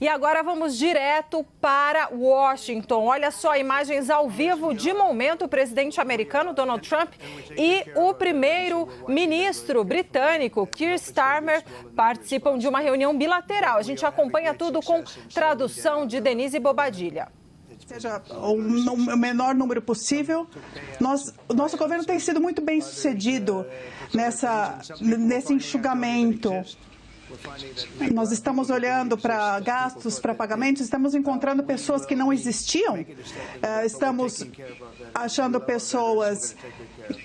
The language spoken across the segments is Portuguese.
E agora vamos direto para Washington. Olha só, imagens ao vivo de momento. O presidente americano Donald Trump e o primeiro-ministro britânico Keir Starmer participam de uma reunião bilateral. A gente acompanha tudo com tradução de Denise Bobadilha. Seja o menor número possível. Nosso governo tem sido muito bem sucedido nesse enxugamento. Nós estamos olhando para gastos, para pagamentos, estamos encontrando pessoas que não existiam, estamos achando pessoas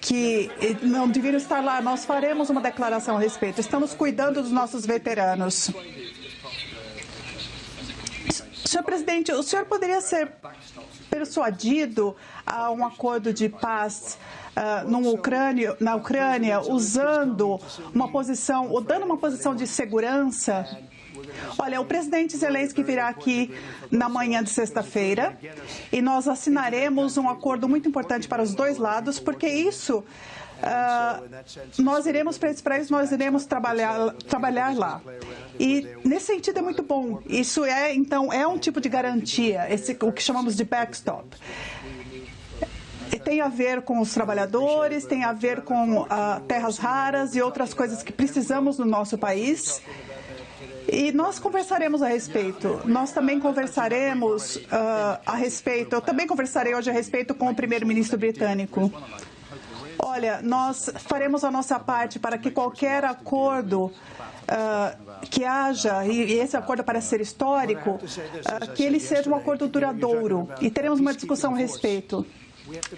que não deveriam estar lá. Nós faremos uma declaração a respeito, estamos cuidando dos nossos veteranos. Senhor presidente, o senhor poderia ser persuadido a um acordo de paz na Ucrânia, usando uma posição, ou dando uma posição de segurança? Olha, o presidente Zelensky virá aqui na manhã de sexta-feira e nós assinaremos um acordo muito importante para os dois lados, porque isso, nós iremos trabalhar lá. E nesse sentido é muito bom. Isso então, é um tipo de garantia, o que chamamos de backstop. Tem a ver com os trabalhadores, tem a ver com terras raras e outras coisas que precisamos no nosso país. E nós conversaremos a respeito. Nós também conversaremos a respeito. Eu também conversarei hoje a respeito com o primeiro-ministro britânico. Olha, nós faremos a nossa parte para que qualquer acordo que haja, e esse acordo parece ser histórico, que ele seja um acordo duradouro. E teremos uma discussão a respeito.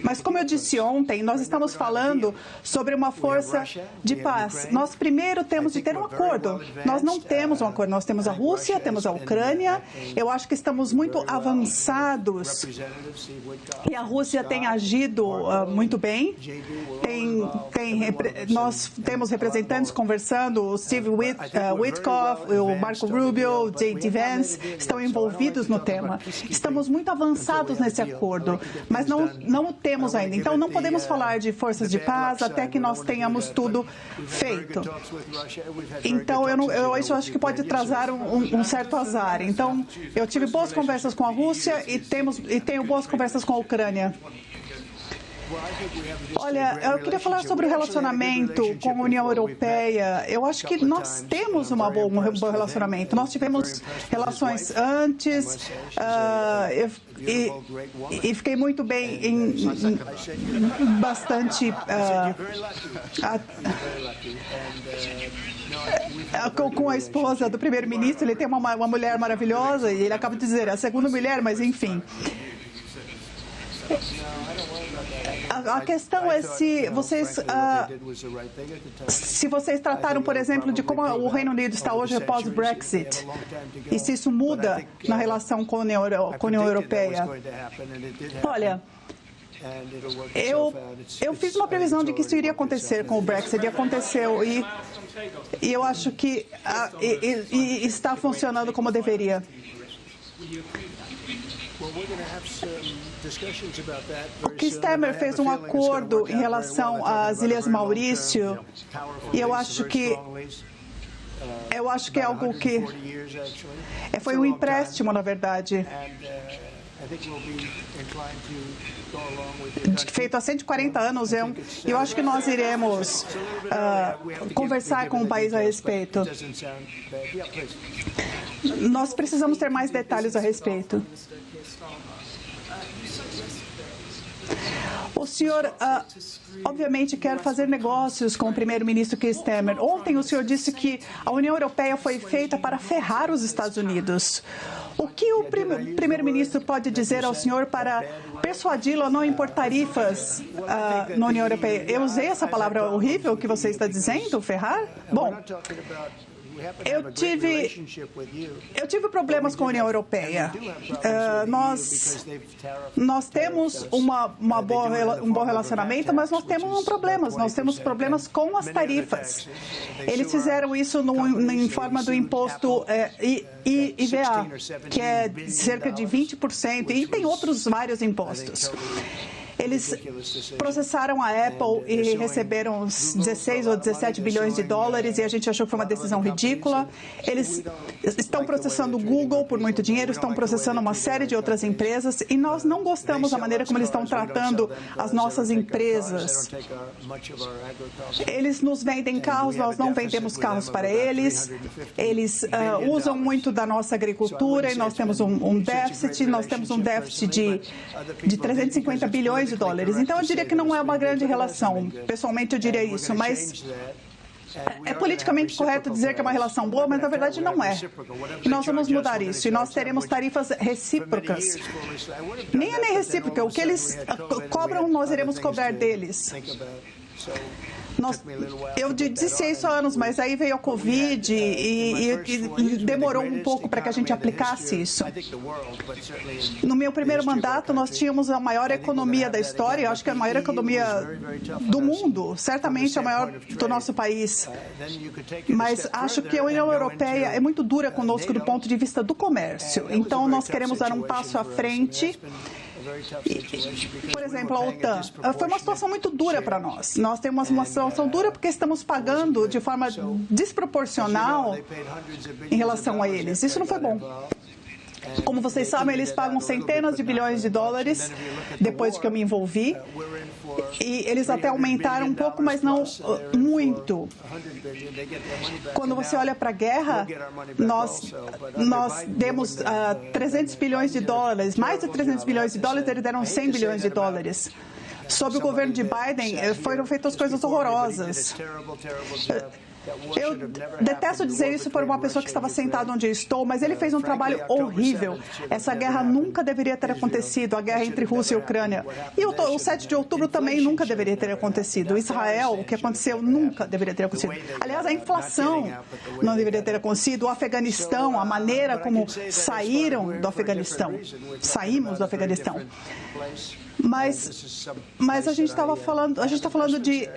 Mas, como eu disse ontem, nós estamos falando sobre uma força de paz. Nós primeiro temos de ter um acordo. Nós não temos um acordo. Nós temos a Rússia, temos a Ucrânia. Eu acho que estamos muito avançados. E a Rússia tem agido muito bem. Nós temos representantes conversando, o Steve Witkoff, o Marco Rubio, o J.D. Vance, estão envolvidos no tema. Estamos muito avançados nesse acordo, mas não o temos ainda. Então, não podemos falar de forças de paz até que nós tenhamos tudo feito. Então, eu acho que pode trazer um certo azar. Então, eu tive boas conversas com a Rússia e tenho boas conversas com a Ucrânia. Olha, eu queria falar sobre o relacionamento com a União Europeia. Eu acho que nós temos um bom relacionamento. Nós tivemos relações antes e fiquei muito bem bastante com a esposa do primeiro-ministro. Ele tem uma mulher maravilhosa e ele acaba de dizer a segunda mulher, mas enfim. A questão é se vocês trataram, por exemplo, de como o Reino Unido está hoje após o Brexit e se isso muda na relação com a União Europeia. Olha, eu fiz uma previsão de que isso iria acontecer com o Brexit e aconteceu e eu acho que está funcionando como deveria. O Keir Starmer fez um acordo em relação às Ilhas Maurício e eu acho que é algo que foi um empréstimo, na verdade, feito há 140 anos. Eu acho que nós iremos conversar com o país a respeito. Nós precisamos ter mais detalhes a respeito. O senhor, obviamente, quer fazer negócios com o primeiro-ministro Keir Starmer. Ontem o senhor disse que a União Europeia foi feita para ferrar os Estados Unidos. O que o primeiro-ministro pode dizer ao senhor para persuadi-lo a não impor tarifas na União Europeia? Eu usei essa palavra horrível que você está dizendo, ferrar? Bom, eu tive problemas com a União Europeia. Nós temos um bom relacionamento, mas nós temos problemas. Nós temos problemas com as tarifas. Eles fizeram isso em forma do imposto IVA, que é cerca de 20%, e tem outros vários impostos. Eles processaram a Apple e receberam uns 16 ou 17 bilhões de dólares e a gente achou que foi uma decisão ridícula. Eles estão processando o Google por muito dinheiro, estão processando uma série de outras empresas e nós não gostamos da maneira como eles estão tratando as nossas empresas. Eles nos vendem carros, nós não vendemos carros para eles. Eles usam muito da nossa agricultura e nós temos um déficit. Nós temos um déficit de 350 bilhões de dólares. Então, eu diria que não é uma grande relação. Pessoalmente, eu diria isso, mas é politicamente correto dizer que é uma relação boa, mas na verdade não é. E nós vamos mudar isso. E nós teremos tarifas recíprocas. Nem é nem recíproca. O que eles cobram, nós iremos cobrar deles. Eu disse isso há anos, mas aí veio a Covid e demorou um pouco para que a gente aplicasse isso. No meu primeiro mandato, nós tínhamos a maior economia da história, eu acho que a maior economia do mundo, certamente a maior do nosso país. Mas acho que a União Europeia é muito dura conosco do ponto de vista do comércio. Então, nós queremos dar um passo à frente. Por exemplo, a OTAN foi uma situação muito dura para nós. Nós temos uma situação dura porque estamos pagando de forma desproporcional em relação a eles. Isso não foi bom. Como vocês sabem, eles pagam centenas de bilhões de dólares depois que eu me envolvi. E eles até aumentaram um pouco, mas não muito. Quando você olha para a guerra, nós demos 300 bilhões de dólares, mais de 300 bilhões de dólares, eles deram 100 bilhões de dólares. Sob o governo de Biden, foram feitas coisas horrorosas. Eu detesto dizer isso por uma pessoa que estava sentada onde eu estou, mas ele fez um trabalho horrível. Essa guerra nunca deveria ter acontecido, a guerra entre Rússia e Ucrânia. E o 7 de outubro também nunca deveria ter acontecido. Israel, o que aconteceu, nunca deveria ter acontecido. Aliás, a inflação não deveria ter acontecido. O Afeganistão, a maneira como saíram do Afeganistão. Saímos do Afeganistão. Mas a gente está falando de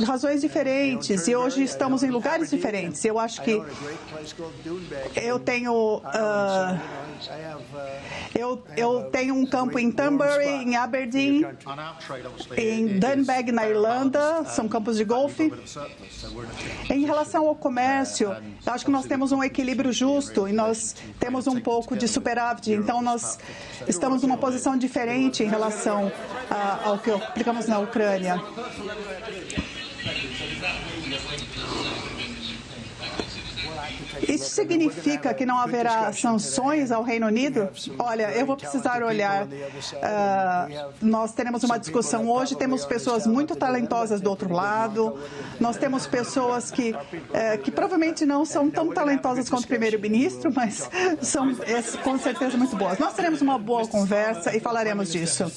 razões diferentes e hoje estamos em lugares diferentes. Eu acho que eu tenho um campo em Tunbury, em Aberdeen, em Dunbeg, na Irlanda, são campos de golfe. Em relação ao comércio, eu acho que nós temos um equilíbrio justo e nós temos um pouco de superávit, então nós estamos numa posição diferente em relação ao que aplicamos na Ucrânia. Isso significa que não haverá sanções ao Reino Unido? Olha, eu vou precisar olhar. Nós teremos uma discussão hoje, temos pessoas muito talentosas do outro lado, nós temos pessoas que provavelmente não são tão talentosas quanto o primeiro-ministro, mas são com certeza muito boas. Nós teremos uma boa conversa e falaremos disso.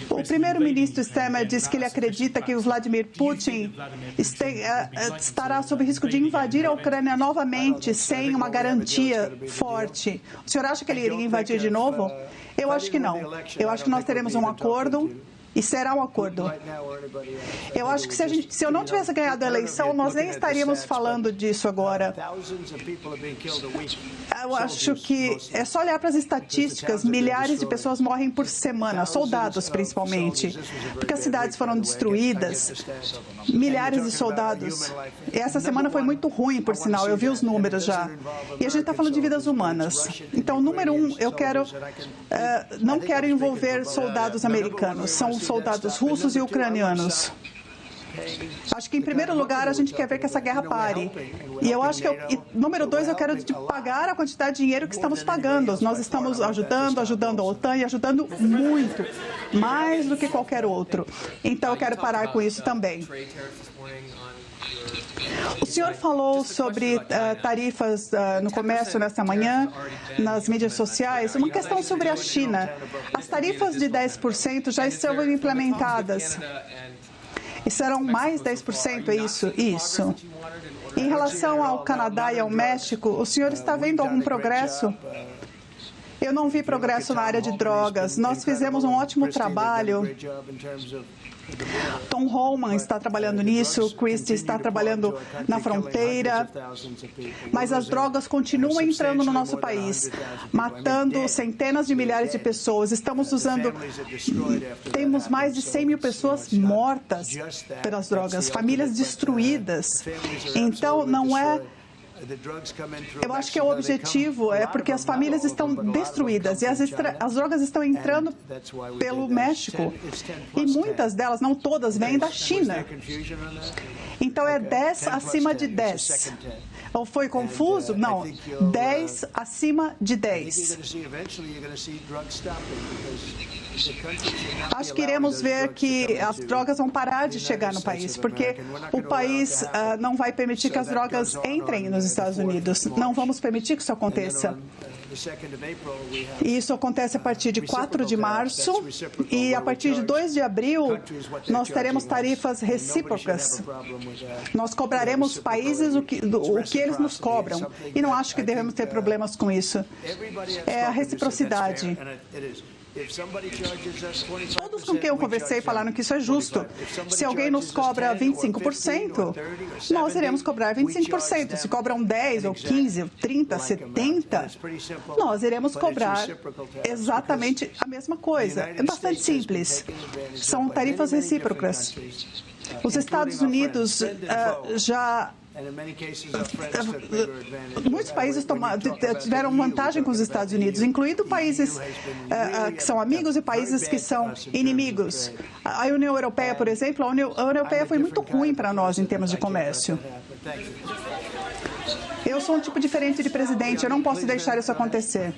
O primeiro-ministro Stemmer disse que ele acredita que o Vladimir Putin estará sob risco de invadir a Ucrânia novamente sem uma garantia forte. O senhor acha que ele iria invadir de novo? Eu acho que não. Eu acho que nós teremos um acordo. E será um acordo. Eu acho que se eu não tivesse ganhado a eleição, nós nem estaríamos falando disso agora. Eu acho que é só olhar para as estatísticas, milhares de pessoas morrem por semana, soldados principalmente, porque as cidades foram destruídas, milhares de soldados. E essa semana foi muito ruim, por sinal, eu vi os números já. E a gente está falando de vidas humanas. Então, número um, eu não quero envolver soldados americanos, são soldados russos e ucranianos. Acho que, em primeiro lugar, a gente quer ver que essa guerra pare. E eu acho que, número dois, eu quero pagar a quantidade de dinheiro que estamos pagando. Nós estamos ajudando a OTAN e ajudando muito, mais do que qualquer outro. Então, eu quero parar com isso também. O senhor falou sobre tarifas no comércio nesta manhã, nas mídias sociais. Uma questão sobre a China. As tarifas de 10% já estão implementadas. E serão mais 10%, é isso? Isso. Em relação ao Canadá e ao México, o senhor está vendo algum progresso? Eu não vi progresso na área de drogas. Nós fizemos um ótimo trabalho. Tom Homan está trabalhando nisso, Christie está trabalhando na fronteira, mas as drogas continuam entrando no nosso país, matando centenas de milhares de pessoas. Temos mais de 100 mil pessoas mortas pelas drogas, famílias destruídas. Então, não é... Eu acho que o objetivo é porque as famílias estão destruídas e as drogas estão entrando pelo México. E muitas delas, não todas, vêm da China. Então é 10 acima de 10. Ou foi confuso? Não, 10 acima de 10. Acho que iremos ver que as drogas vão parar de chegar no país, porque o país não vai permitir que as drogas entrem nos Estados Unidos. Não vamos permitir que isso aconteça. E isso acontece a partir de 4 de março e a partir de 2 de abril nós teremos tarifas recíprocas. Nós cobraremos países o que eles nos cobram e não acho que devemos ter problemas com isso. É a reciprocidade. Todos com quem eu conversei falaram que isso é justo. Se alguém nos cobra 25%, nós iremos cobrar 25%. Se cobram 10, ou 15, ou 30, 70, nós iremos cobrar exatamente a mesma coisa. É bastante simples. São tarifas recíprocas. Os Estados Unidos muitos países tiveram vantagem com os Estados Unidos, incluindo países que são amigos e países que são inimigos. A União Europeia, por exemplo, a União Europeia foi muito ruim para nós em termos de comércio. Eu sou um tipo diferente de presidente, eu não posso deixar isso acontecer.